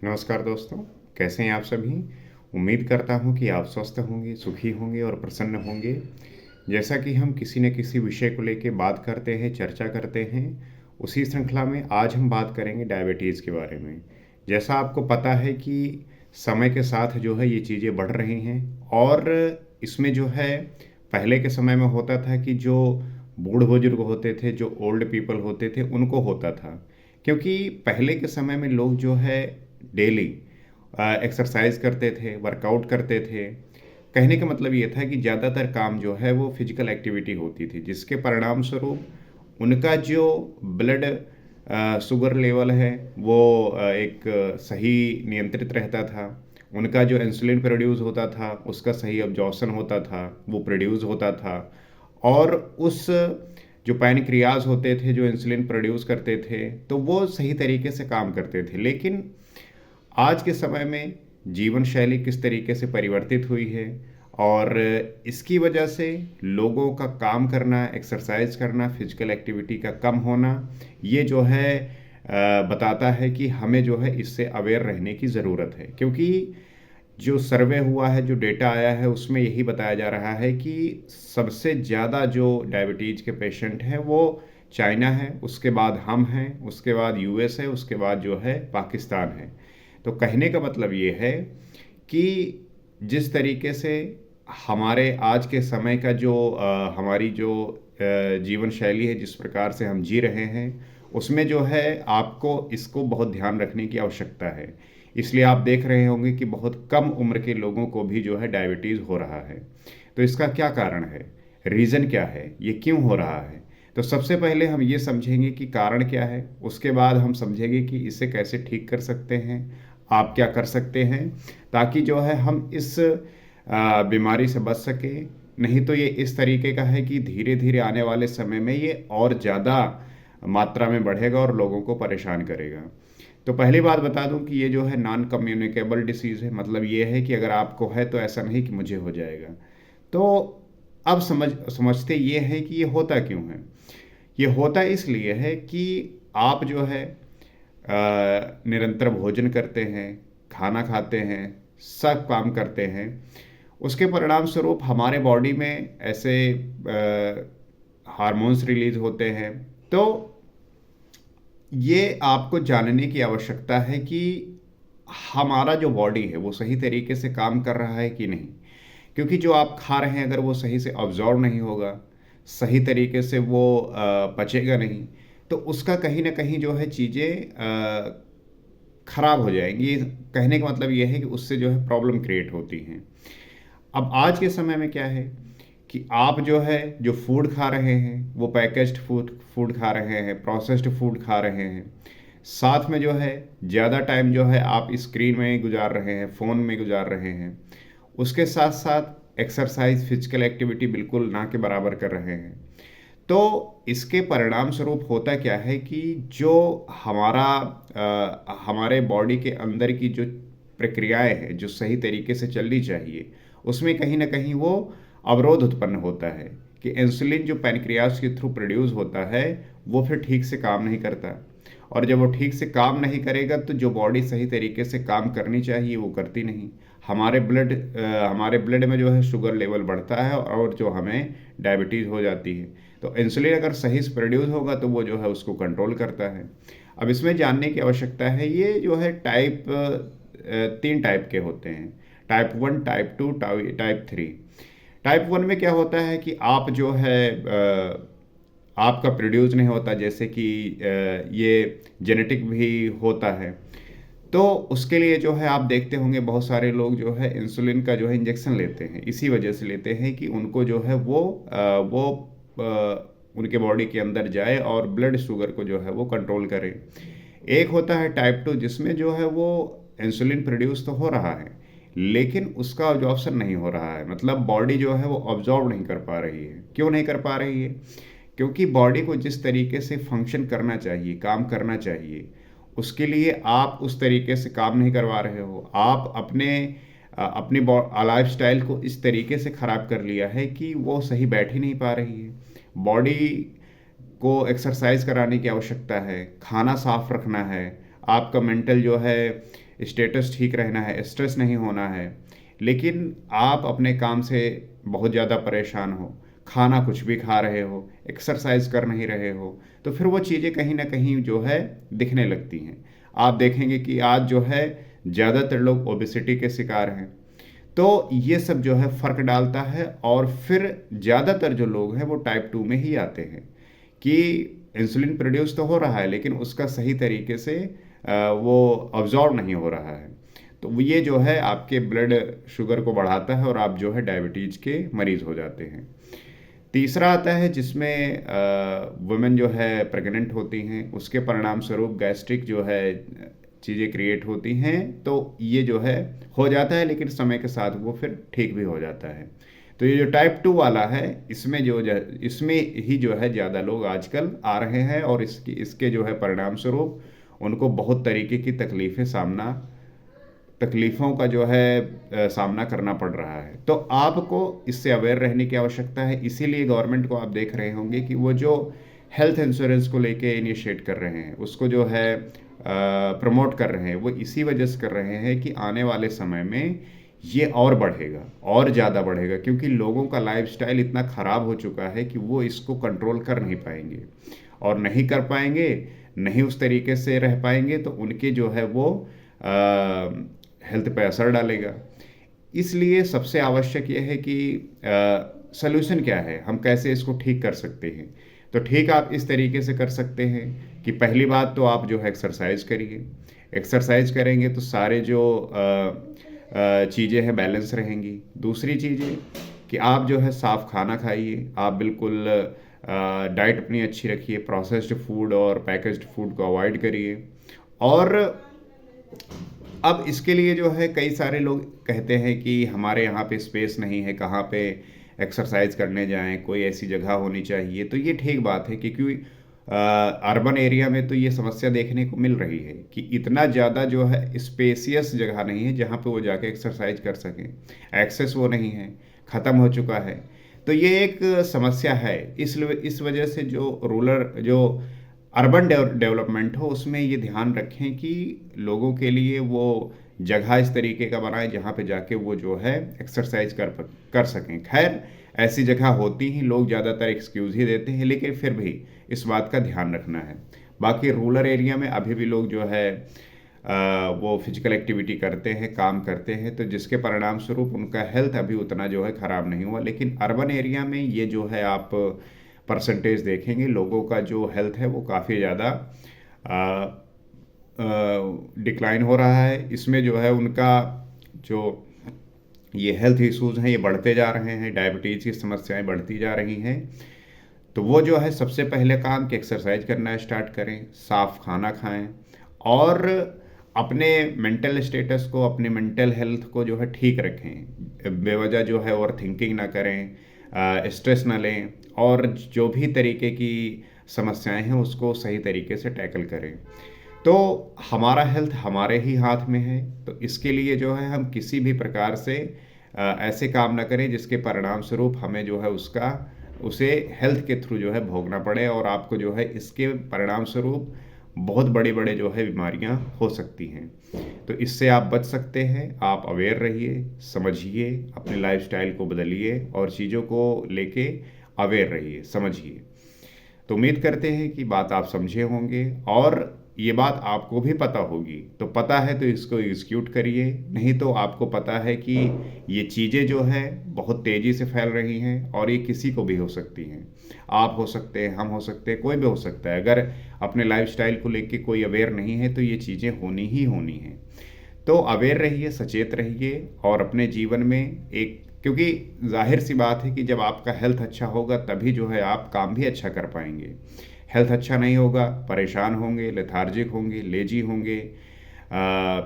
नमस्कार दोस्तों, कैसे हैं आप सभी? उम्मीद करता हूँ कि आप स्वस्थ होंगे, सुखी होंगे और प्रसन्न होंगे। जैसा कि हम किसी न किसी विषय को लेके बात करते हैं, चर्चा करते हैं, उसी श्रृंखला में आज हम बात करेंगे डायबिटीज़ के बारे में। जैसा आपको पता है कि समय के साथ जो है ये चीज़ें बढ़ रही हैं और इसमें जो है पहले के समय में होता था कि जो बूढ़-बुजुर्ग होते थे, जो ओल्ड पीपल होते थे, उनको होता था। क्योंकि पहले के समय में लोग जो है डेली एक्सरसाइज करते थे, वर्कआउट करते थे। कहने का मतलब ये था कि ज़्यादातर काम जो है वो फिजिकल एक्टिविटी होती थी, जिसके परिणामस्वरूप उनका जो ब्लड शुगर लेवल है वो एक सही नियंत्रित रहता था। उनका जो इंसुलिन प्रोड्यूस होता था, उसका सही अब्ज़ॉर्प्शन होता था, वो प्रोड्यूस होता था और उस जो पैनक्रियाज़ होते थे, जो इंसुलिन प्रोड्यूस करते थे, तो वो सही तरीके से काम करते थे। लेकिन आज के समय में जीवन शैली किस तरीके से परिवर्तित हुई है और इसकी वजह से लोगों का काम करना, एक्सरसाइज करना, फिजिकल एक्टिविटी का कम होना, ये जो है बताता है कि हमें जो है इससे अवेयर रहने की ज़रूरत है। क्योंकि जो सर्वे हुआ है, जो डेटा आया है, उसमें यही बताया जा रहा है कि सबसे ज़्यादा जो डायबिटीज़ के पेशेंट हैं, वो चाइना है, उसके बाद हम हैं, उसके बाद यूएस है, उसके बाद जो है पाकिस्तान है। तो कहने का मतलब ये है कि जिस तरीके से हमारे आज के समय का जो हमारी जो जीवन शैली है, जिस प्रकार से हम जी रहे हैं, उसमें जो है आपको इसको बहुत ध्यान रखने की आवश्यकता है। इसलिए आप देख रहे होंगे कि बहुत कम उम्र के लोगों को भी जो है डायबिटीज़ हो रहा है। तो इसका क्या कारण है? रीज़न क्या है? ये क्यों हो रहा है? तो सबसे पहले हम ये समझेंगे कि कारण क्या है, उसके बाद हम समझेंगे कि इसे कैसे ठीक कर सकते हैं, आप क्या कर सकते हैं, ताकि जो है हम इस बीमारी से बच सकें। नहीं तो ये इस तरीके का है कि धीरे-धीरे आने वाले समय में ये और ज़्यादा मात्रा में बढ़ेगा और लोगों को परेशान करेगा। तो पहली बात बता दूँ कि ये जो है नॉन कम्युनिकेबल डिसीज़ है, मतलब ये है कि अगर आपको है तो ऐसा नहीं कि मुझे हो जाएगा। तो अब समझते ये हैं कि ये होता क्यों है? ये होता इसलिए है कि आप जो है निरंतर भोजन करते हैं, खाना खाते हैं, सब काम करते हैं, उसके परिणामस्वरूप हमारे बॉडी में ऐसे हार्मोन्स रिलीज़ होते हैं। तो ये आपको जानने की आवश्यकता है कि हमारा जो बॉडी है, वो सही तरीके से काम कर रहा है कि नहीं। क्योंकि जो आप खा रहे हैं अगर वो सही से अब्ज़ॉर्ब नहीं होगा, सही तरीके से वो पचेगा नहीं, तो उसका कहीं न कहीं जो है चीज़ें खराब हो जाएँगी। कहने का मतलब ये है कि उससे जो है प्रॉब्लम क्रिएट होती हैं। अब आज के समय में क्या है कि आप जो है जो फूड खा रहे हैं, वो पैकेज्ड फूड फूड खा रहे हैं, प्रोसेस्ड फूड खा रहे हैं। साथ में जो है ज़्यादा टाइम जो है आप स्क्रीन में ही गुज़ार रहे हैं, फ़ोन में गुज़ार रहे हैं। उसके साथ-साथ एक्सरसाइज़, फिज़िकल एक्टिविटी बिल्कुल ना के बराबर कर रहे हैं। तो इसके परिणामस्वरूप होता क्या है कि जो हमारे बॉडी के अंदर की जो प्रक्रियाएँ हैं, जो सही तरीके से चलनी चाहिए, उसमें कहीं न कहीं वो अवरोध उत्पन्न होता है कि इंसुलिन जो पैनक्रियाज़ के थ्रू प्रोड्यूस होता है, वो फिर ठीक से काम नहीं करता और जब वो ठीक से काम नहीं करेगा, तो जो बॉडी सही तरीके से काम करनी चाहिए, वो करती नहीं। हमारे ब्लड में जो है शुगर लेवल बढ़ता है और जो हमें डायबिटीज़ हो जाती है। तो इंसुलिन अगर सही से प्रोड्यूस होगा तो वो जो है उसको कंट्रोल करता है। अब इसमें जानने की आवश्यकता है ये जो है 3 टाइप के होते हैं। Type 1, type 2, type 3। टाइप 1 में क्या होता है कि आप जो है आपका प्रोड्यूस नहीं होता, जैसे कि ये जेनेटिक भी होता है। तो उसके लिए जो है आप देखते होंगे बहुत सारे लोग जो है इंसुलिन का जो है इंजेक्शन लेते हैं। इसी वजह से लेते हैं कि उनको जो है वो उनके बॉडी के अंदर जाए और ब्लड शुगर को जो है वो कंट्रोल करे। एक होता है टाइप 2 जिसमें जो है वो इंसुलिन प्रोड्यूस तो हो रहा है, लेकिन उसका अब्ज़ॉर्प्शन नहीं हो रहा है। मतलब बॉडी जो है वो अब्ज़ॉर्ब नहीं कर पा रही है। क्यों नहीं कर पा रही है? क्योंकि बॉडी को जिस तरीके से फंक्शन करना चाहिए, काम करना चाहिए, उसके लिए आप उस तरीके से काम नहीं करवा रहे हो। आप अपनी लाइफ़स्टाइल को इस तरीके से ख़राब कर लिया है कि वो सही बैठ ही नहीं पा रही है। बॉडी को एक्सरसाइज़ कराने की आवश्यकता है, खाना साफ़ रखना है, आपका मेंटल जो है स्टेटस ठीक रहना है, स्ट्रेस नहीं होना है, लेकिन आप अपने काम से बहुत ज़्यादा परेशान हो, खाना कुछ भी खा रहे हो, एक्सरसाइज कर नहीं रहे हो, तो फिर वो चीज़ें कहीं न कहीं जो है दिखने लगती हैं। आप देखेंगे कि आज जो है ज़्यादातर लोग ओबेसिटी के शिकार हैं। तो ये सब जो है फ़र्क डालता है और फिर ज़्यादातर जो लोग हैं वो टाइप 2 में ही आते हैं कि इंसुलिन प्रोड्यूस तो हो रहा है लेकिन उसका सही तरीके से वो अब्ज़ॉर्ब नहीं हो रहा है। तो वो ये जो है आपके ब्लड शुगर को बढ़ाता है और आप जो है डायबिटीज़ के मरीज़ हो जाते हैं। तीसरा आता है जिसमें वुमेन जो है प्रेग्नेंट होती हैं, उसके परिणाम स्वरूप गैस्ट्रिक जो है चीज़ें क्रिएट होती हैं, तो ये जो है हो जाता है लेकिन समय के साथ वो फिर ठीक भी हो जाता है। तो ये जो टाइप 2 वाला है, इसमें ही जो है ज़्यादा लोग आजकल आ रहे हैं और इसके जो है परिणाम स्वरूप उनको बहुत तरीके की तकलीफ़ों का जो है सामना करना पड़ रहा है। तो आपको इससे अवेयर रहने की आवश्यकता है, इसीलिए गवर्नमेंट को आप देख रहे होंगे कि वो जो हेल्थ इंश्योरेंस को लेके इनिशिएट कर रहे हैं, उसको जो है प्रमोट कर रहे हैं, वो इसी वजह से कर रहे हैं कि आने वाले समय में ये और बढ़ेगा, और ज़्यादा बढ़ेगा क्योंकि लोगों का लाइफ़स्टाइल इतना ख़राब हो चुका है कि वो इसको कंट्रोल कर नहीं पाएँगे और नहीं कर पाएँगे, नहीं उस तरीके से रह पाएँगे तो उनके जो है वो हेल्थ पे असर डालेगा। इसलिए सबसे आवश्यक ये है कि सॉल्यूशन क्या है? हम कैसे इसको ठीक कर सकते हैं? तो ठीक आप इस तरीके से कर सकते हैं कि पहली बात तो आप जो है एक्सरसाइज़ करिए। एक्सरसाइज़ करेंगे तो सारे जो चीज़ें हैं बैलेंस रहेंगी। दूसरी चीज़ें कि आप जो है साफ़ खाना खाइए, आप बिल्कुल डाइट अपनी अच्छी रखिए, प्रोसेस्ड फूड और पैकेज्ड फूड को अवॉइड करिए और अब इसके लिए जो है कई सारे लोग कहते हैं कि हमारे यहाँ पे स्पेस नहीं है, कहाँ पे एक्सरसाइज करने जाएँ, कोई ऐसी जगह होनी चाहिए। तो ये ठीक बात है क्योंकि अर्बन एरिया में तो ये समस्या देखने को मिल रही है कि इतना ज़्यादा जो है स्पेसियस जगह नहीं है जहाँ पे वो जाके एक्सरसाइज कर सकें। एक्सेस वो नहीं है, ख़त्म हो चुका है। तो ये एक समस्या है। इस वजह से जो अर्बन डेवलपमेंट हो उसमें ये ध्यान रखें कि लोगों के लिए वो जगह इस तरीके का बनाएं जहाँ पे जाके वो जो है एक्सरसाइज कर सकें। खैर ऐसी जगह होती ही, लोग ज़्यादातर एक्सक्यूज़ ही देते हैं लेकिन फिर भी इस बात का ध्यान रखना है। बाकी रूरल एरिया में अभी भी लोग जो है वो फिजिकल एक्टिविटी करते हैं, काम करते हैं, तो जिसके परिणाम स्वरूप उनका हेल्थ अभी उतना जो है ख़राब नहीं हुआ। लेकिन अर्बन एरिया में ये जो है आप परसेंटेज देखेंगे लोगों का जो हेल्थ है वो काफ़ी ज़्यादा डिक्लाइन हो रहा है। इसमें जो है उनका जो ये हेल्थ इश्यूज़ हैं ये बढ़ते जा रहे हैं, डायबिटीज़ की समस्याएं बढ़ती जा रही हैं। तो वो जो है सबसे पहले काम कि एक्सरसाइज करना स्टार्ट करें, साफ़ खाना खाएं और अपने मेंटल स्टेटस को, अपने मेंटल हेल्थ को जो है ठीक रखें। बेवजह जो है ओवर थिंकिंग ना करें, स्ट्रेस ना लें और जो भी तरीके की समस्याएं हैं उसको सही तरीके से टैकल करें। तो हमारा हेल्थ हमारे ही हाथ में है, तो इसके लिए जो है हम किसी भी प्रकार से ऐसे काम ना करें जिसके परिणाम स्वरूप हमें जो है उसे हेल्थ के थ्रू जो है भोगना पड़े और आपको जो है इसके परिणाम स्वरूप बहुत बड़े-बड़े जो है बीमारियां हो सकती हैं। तो इससे आप बच सकते हैं। आप अवेयर रहिए, समझिए, अपने लाइफ़स्टाइल को बदलिए और चीज़ों को लेके अवेयर रहिए, समझिए। तो उम्मीद करते हैं कि बात आप समझे होंगे और ये बात आपको भी पता होगी। तो पता है तो इसको एग्ज़ीक्यूट करिए, नहीं तो आपको पता है कि ये चीज़ें जो हैं बहुत तेज़ी से फैल रही हैं और ये किसी को भी हो सकती हैं। आप हो सकते हैं, हम हो सकते हैं, कोई भी हो सकता है। अगर अपने लाइफ़स्टाइल को लेके कोई अवेयर नहीं है तो ये चीज़ें होनी ही होनी हैं। तो अवेयर रहिए, सचेत रहिए और अपने जीवन में क्योंकि ज़ाहिर-सी बात है कि जब आपका हेल्थ अच्छा होगा तभी जो है आप काम भी अच्छा कर पाएँगे। हेल्थ अच्छा नहीं होगा, परेशान होंगे, लेथार्जिक होंगे, लेज़ी होंगे,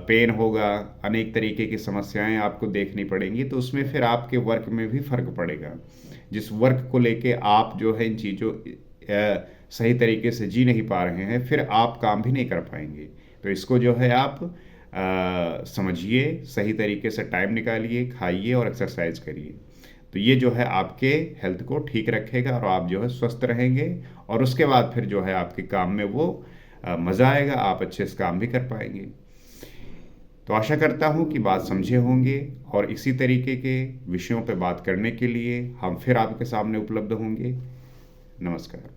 पेन होगा, अनेक तरीके की समस्याएँ आपको देखनी पड़ेंगी, तो उसमें फिर आपके वर्क में भी फ़र्क पड़ेगा। जिस वर्क को लेके आप जो है इन चीज़ों सही तरीके से जी नहीं पा रहे हैं, फिर आप काम भी नहीं कर पाएँगे। तो इसको जो है आप समझिए, सही तरीके से टाइम निकालिए, खाइए और एक्सरसाइज़ करिए। तो ये जो है आपके हेल्थ को ठीक रखेगा और आप जो है स्वस्थ रहेंगे और उसके बाद फिर जो है आपके काम में वो मज़ा आएगा, आप अच्छे से काम भी कर पाएँगे। तो आशा करता हूँ कि बात समझे होंगे और इसी तरीके के विषयों पर बात करने के लिए हम फिर आपके सामने उपलब्ध होंगे। नमस्कार।